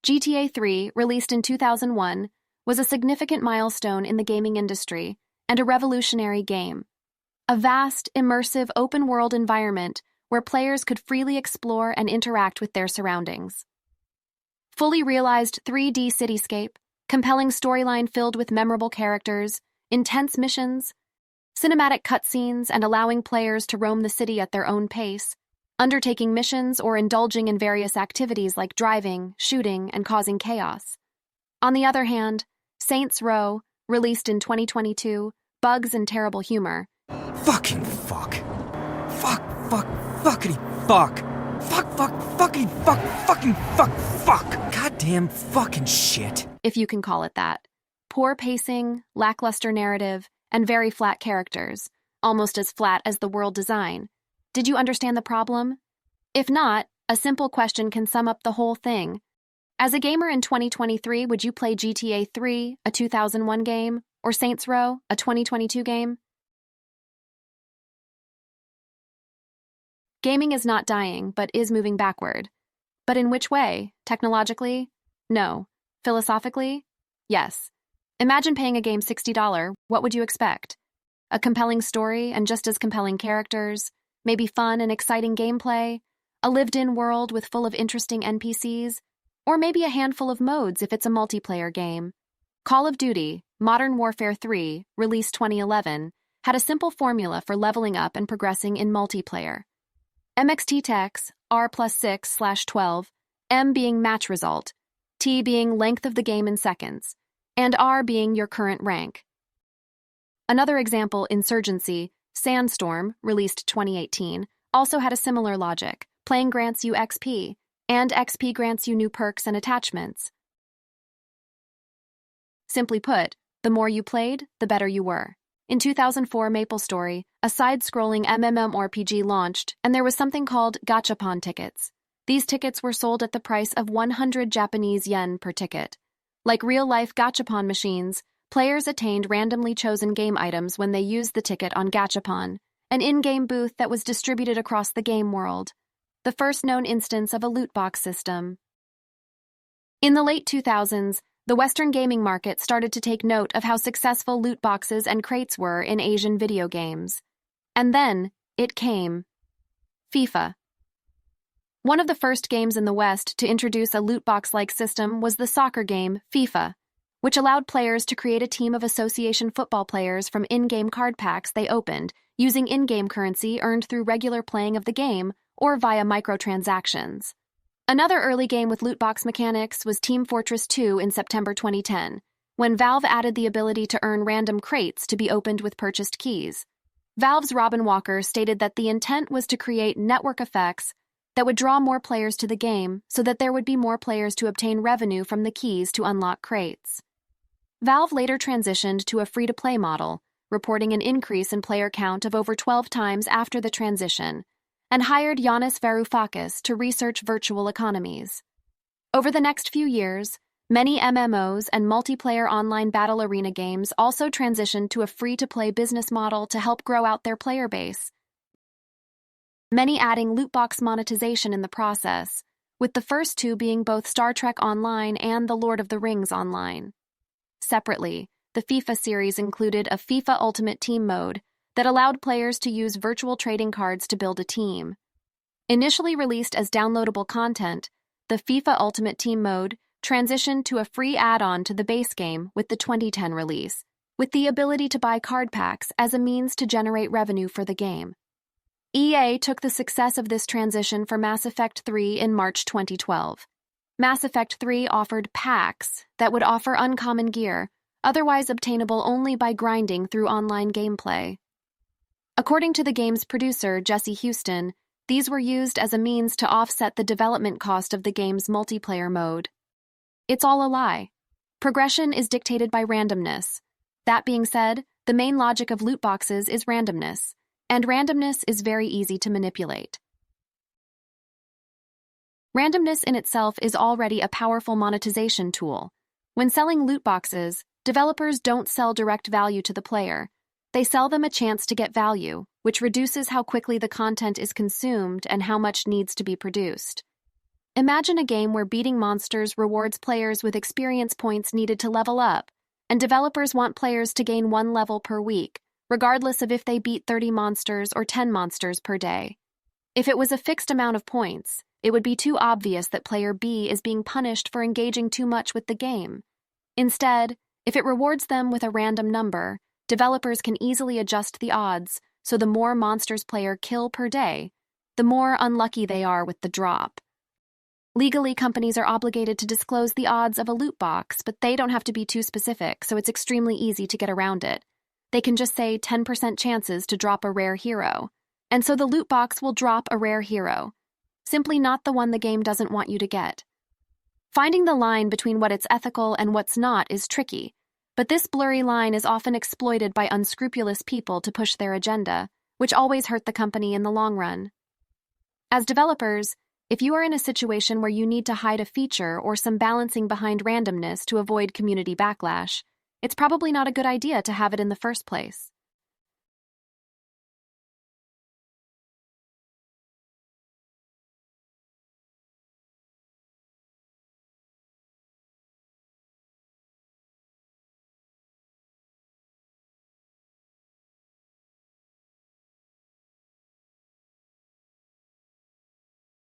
GTA 3, released in 2001, was a significant milestone in the gaming industry and a revolutionary game. A vast, immersive, open-world environment where players could freely explore and interact with their surroundings. Fully realized 3D cityscape, compelling storyline filled with memorable characters, intense missions, cinematic cutscenes, and allowing players to roam the city at their own pace, undertaking missions or indulging in various activities like driving, shooting, and causing chaos. On the other hand, Saints Row, released in 2022, bugs and terrible humor. Fucking fuck. Fuck, fuck, fuckity fuck. Fuck, fuck, fuckity fuck, fucking fuck, fuck. Goddamn fucking shit. If you can call it that. Poor pacing, lackluster narrative, and very flat characters, almost as flat as the world design. Did you understand the problem? If not, a simple question can sum up the whole thing. As a gamer in 2023, would you play GTA 3, a 2001 game, or Saints Row, a 2022 game? Gaming is not dying, but is moving backward. But in which way? Technologically? No. Philosophically? Yes. Imagine paying a game $60. What would you expect? A compelling story and just as compelling characters, maybe fun and exciting gameplay, a lived-in world with full of interesting NPCs, or maybe a handful of modes if it's a multiplayer game. Call of Duty, Modern Warfare 3, released 2011, had a simple formula for leveling up and progressing in multiplayer. MXT techs, R+6/12, M being match result, T being length of the game in seconds, and R being your current rank. Another example, Insurgency, Sandstorm, released 2018, also had a similar logic. Playing grants you XP, and XP grants you new perks and attachments. Simply put, the more you played, the better you were. In 2004, MapleStory, a side-scrolling MMORPG launched, and there was something called gachapon tickets. These tickets were sold at the price of 100 Japanese yen per ticket. Like real-life gachapon machines, players attained randomly chosen game items when they used the ticket on Gachapon, an in-game booth that was distributed across the game world, the first known instance of a loot box system. In the late 2000s, the Western gaming market started to take note of how successful loot boxes and crates were in Asian video games. And then, it came. FIFA. One of the first games in the West to introduce a loot box-like system was the soccer game, FIFA, which allowed players to create a team of association football players from in-game card packs they opened, using in-game currency earned through regular playing of the game or via microtransactions. Another early game with loot box mechanics was Team Fortress 2 in September 2010, when Valve added the ability to earn random crates to be opened with purchased keys. Valve's Robin Walker stated that the intent was to create network effects that would draw more players to the game so that there would be more players to obtain revenue from the keys to unlock crates. Valve later transitioned to a free-to-play model, reporting an increase in player count of over 12 times after the transition, and hired Yanis Varoufakis to research virtual economies. Over the next few years, many MMOs and multiplayer online battle arena games also transitioned to a free-to-play business model to help grow out their player base, many adding loot box monetization in the process, with the first two being both Star Trek Online and The Lord of the Rings Online. Separately, the FIFA series included a FIFA Ultimate Team mode that allowed players to use virtual trading cards to build a team. Initially released as downloadable content, the FIFA Ultimate Team mode transitioned to a free add-on to the base game with the 2010 release, with the ability to buy card packs as a means to generate revenue for the game. EA took the success of this transition for Mass Effect 3 in March 2012. Mass Effect 3 offered packs that would offer uncommon gear, otherwise obtainable only by grinding through online gameplay. According to the game's producer, Jesse Houston, these were used as a means to offset the development cost of the game's multiplayer mode. It's all a lie. Progression is dictated by randomness. That being said, the main logic of loot boxes is randomness, and randomness is very easy to manipulate. Randomness in itself is already a powerful monetization tool. When selling loot boxes, developers don't sell direct value to the player. They sell them a chance to get value, which reduces how quickly the content is consumed and how much needs to be produced. Imagine a game where beating monsters rewards players with experience points needed to level up, and developers want players to gain 1 level per week, regardless of if they beat 30 monsters or 10 monsters per day. If it was a fixed amount of points, it would be too obvious that player B is being punished for engaging too much with the game. Instead, if it rewards them with a random number, developers can easily adjust the odds, so the more monsters player kill per day, the more unlucky they are with the drop. Legally, companies are obligated to disclose the odds of a loot box, but they don't have to be too specific, so it's extremely easy to get around it. They can just say 10% chances to drop a rare hero, and so the loot box will drop a rare hero, simply not the one the game doesn't want you to get. Finding the line between what is ethical and what's not is tricky, but this blurry line is often exploited by unscrupulous people to push their agenda, which always hurt the company in the long run. As developers, if you are in a situation where you need to hide a feature or some balancing behind randomness to avoid community backlash, it's probably not a good idea to have it in the first place.